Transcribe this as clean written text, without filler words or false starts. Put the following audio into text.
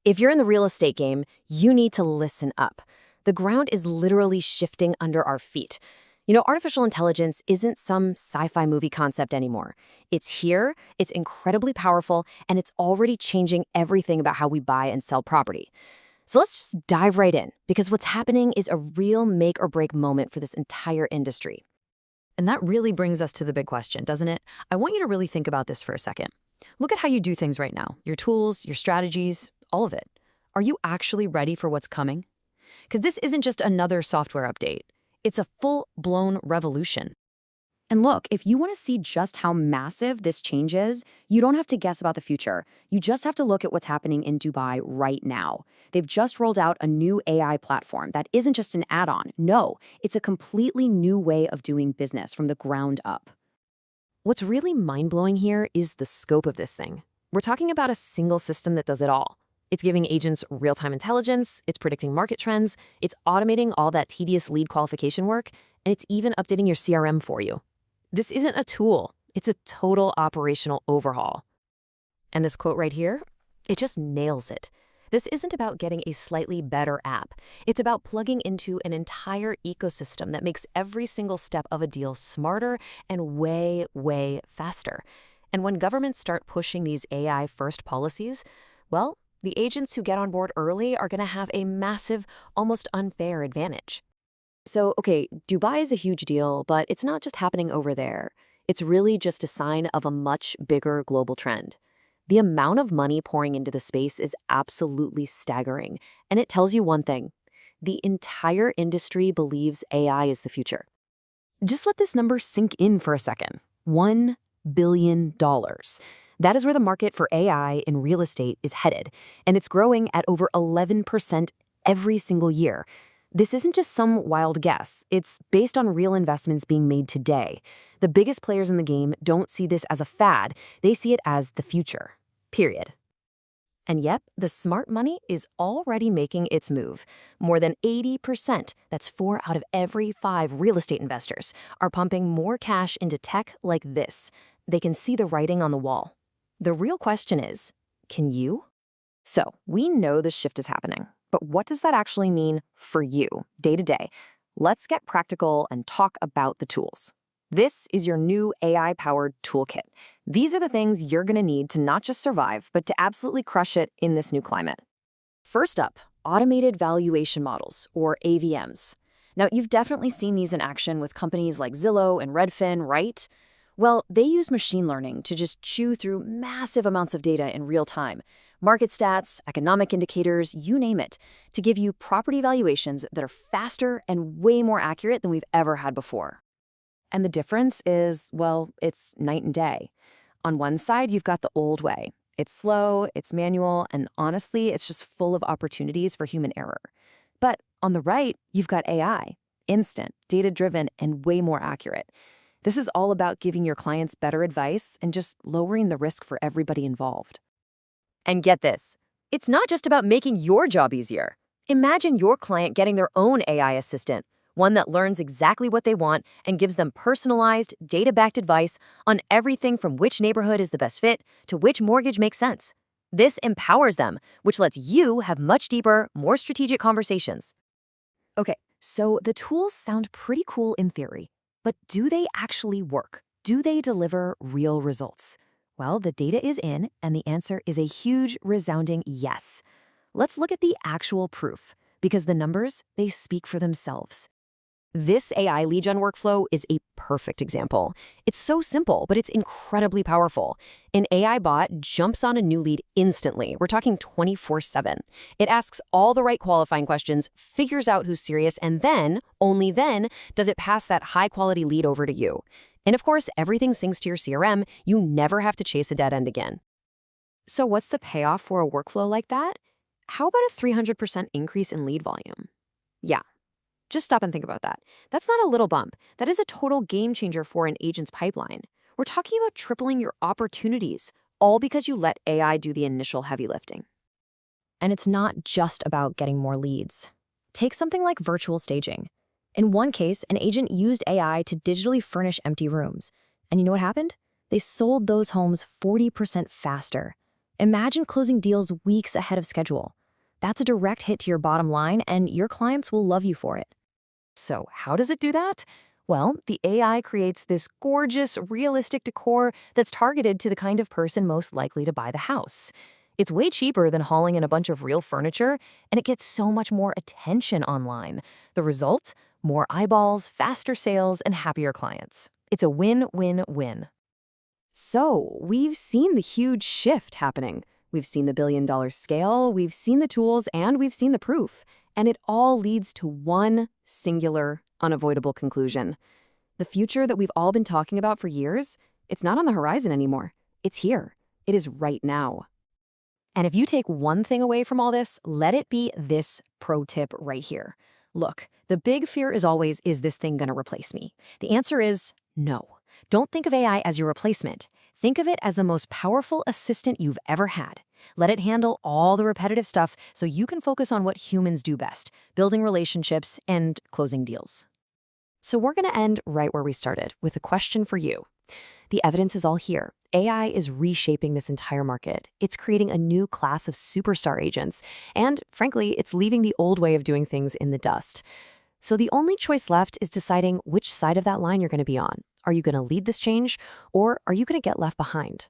If you're in the real estate game, you need to listen up. The ground is literally shifting under our feet. Artificial intelligence isn't some sci-fi movie concept anymore. It's here, it's incredibly powerful, and it's already changing everything about how we buy and sell property. So let's just dive right in, because what's happening is a real make or break moment for this entire industry. And that really brings us to the big question, doesn't it? I want you to really think about this for a second. Look at how you do things right now, your tools, your strategies, all of it. Are you actually ready for what's coming? Because this isn't just another software update. It's a full-blown revolution. And look, if you want to see just how massive this change is, you don't have to guess about the future. You just have to look at what's happening in Dubai right now. They've just rolled out a new AI platform that isn't just an add-on. No, it's a completely new way of doing business from the ground up. What's really mind-blowing here is the scope of this thing. We're talking about a single system that does it all. It's giving agents real-time intelligence, it's predicting market trends, it's automating all that tedious lead qualification work, and it's even updating your CRM for you. This isn't a tool, it's a total operational overhaul. And this quote right here, it just nails it. This isn't about getting a slightly better app. It's about plugging into an entire ecosystem that makes every single step of a deal smarter and way, way faster. And when governments start pushing these AI-first policies, well, the agents who get on board early are going to have a massive, almost unfair advantage. So, okay, Dubai is a huge deal, but it's not just happening over there. It's really just a sign of a much bigger global trend. The amount of money pouring into the space is absolutely staggering, and it tells you one thing. The entire industry believes AI is the future. Just let this number sink in for a second. $1 billion. That is where the market for AI in real estate is headed, and it's growing at over 11% every single year. This isn't just some wild guess. It's based on real investments being made today. The biggest players in the game don't see this as a fad. They see it as the future. Period. And yep, the smart money is already making its move. More than 80%, that's 4 out of every 5 real estate investors, are pumping more cash into tech like this. They can see the writing on the wall. The real question is, can you? So, we know the shift is happening, but what does that actually mean for you, day to day? Let's get practical and talk about the tools. This is your new AI-powered toolkit. These are the things you're going to need to not just survive, but to absolutely crush it in this new climate. First up, automated valuation models, or AVMs. Now, you've definitely seen these in action with companies like Zillow and Redfin, right? Well, they use machine learning to just chew through massive amounts of data in real time. Market stats, economic indicators, you name it, to give you property valuations that are faster and way more accurate than we've ever had before. And the difference is, well, it's night and day. On one side, you've got the old way. It's slow, it's manual, and honestly, it's just full of opportunities for human error. But on the right, you've got AI, instant, data-driven, and way more accurate. This is all about giving your clients better advice and just lowering the risk for everybody involved. And get this, it's not just about making your job easier. Imagine your client getting their own AI assistant, one that learns exactly what they want and gives them personalized, data-backed advice on everything from which neighborhood is the best fit to which mortgage makes sense. This empowers them, which lets you have much deeper, more strategic conversations. Okay, so the tools sound pretty cool in theory. But do they actually work? Do they deliver real results? Well, the data is in, and the answer is a huge, resounding yes. Let's look at the actual proof, because the numbers, they speak for themselves. This AI lead gen workflow is a perfect example. It's so simple, but it's incredibly powerful. An AI bot jumps on a new lead instantly. We're talking 24/7. It asks all the right qualifying questions, figures out who's serious, and then, only then, does it pass that high-quality lead over to you. And of course, everything syncs to your CRM. You never have to chase a dead end again. So what's the payoff for a workflow like that? How about a 300% increase in lead volume? Yeah. Just stop and think about that. That's not a little bump. That is a total game changer for an agent's pipeline. We're talking about tripling your opportunities, all because you let AI do the initial heavy lifting. And it's not just about getting more leads. Take something like virtual staging. In one case, an agent used AI to digitally furnish empty rooms. And you know what happened? They sold those homes 40% faster. Imagine closing deals weeks ahead of schedule. That's a direct hit to your bottom line, and your clients will love you for it. So, how does it do that? Well, the AI creates this gorgeous, realistic decor that's targeted to the kind of person most likely to buy the house. It's way cheaper than hauling in a bunch of real furniture, and it gets so much more attention online. The result? More eyeballs, faster sales, and happier clients. It's a win-win-win. So, we've seen the huge shift happening. We've seen the billion-dollar scale, we've seen the tools, and we've seen the proof. And it all leads to one singular, unavoidable conclusion. The future that we've all been talking about for years, it's not on the horizon anymore. It's here. It is right now. And if you take one thing away from all this, let it be this pro tip right here. Look, the big fear is always, is this thing going to replace me? The answer is no. Don't think of AI as your replacement. Think of it as the most powerful assistant you've ever had. Let it handle all the repetitive stuff so you can focus on what humans do best, building relationships and closing deals. So we're going to end right where we started, with a question for you. The evidence is all here. AI is reshaping this entire market. It's creating a new class of superstar agents. And frankly, it's leaving the old way of doing things in the dust. So the only choice left is deciding which side of that line you're going to be on. Are you going to lead this change, or are you going to get left behind?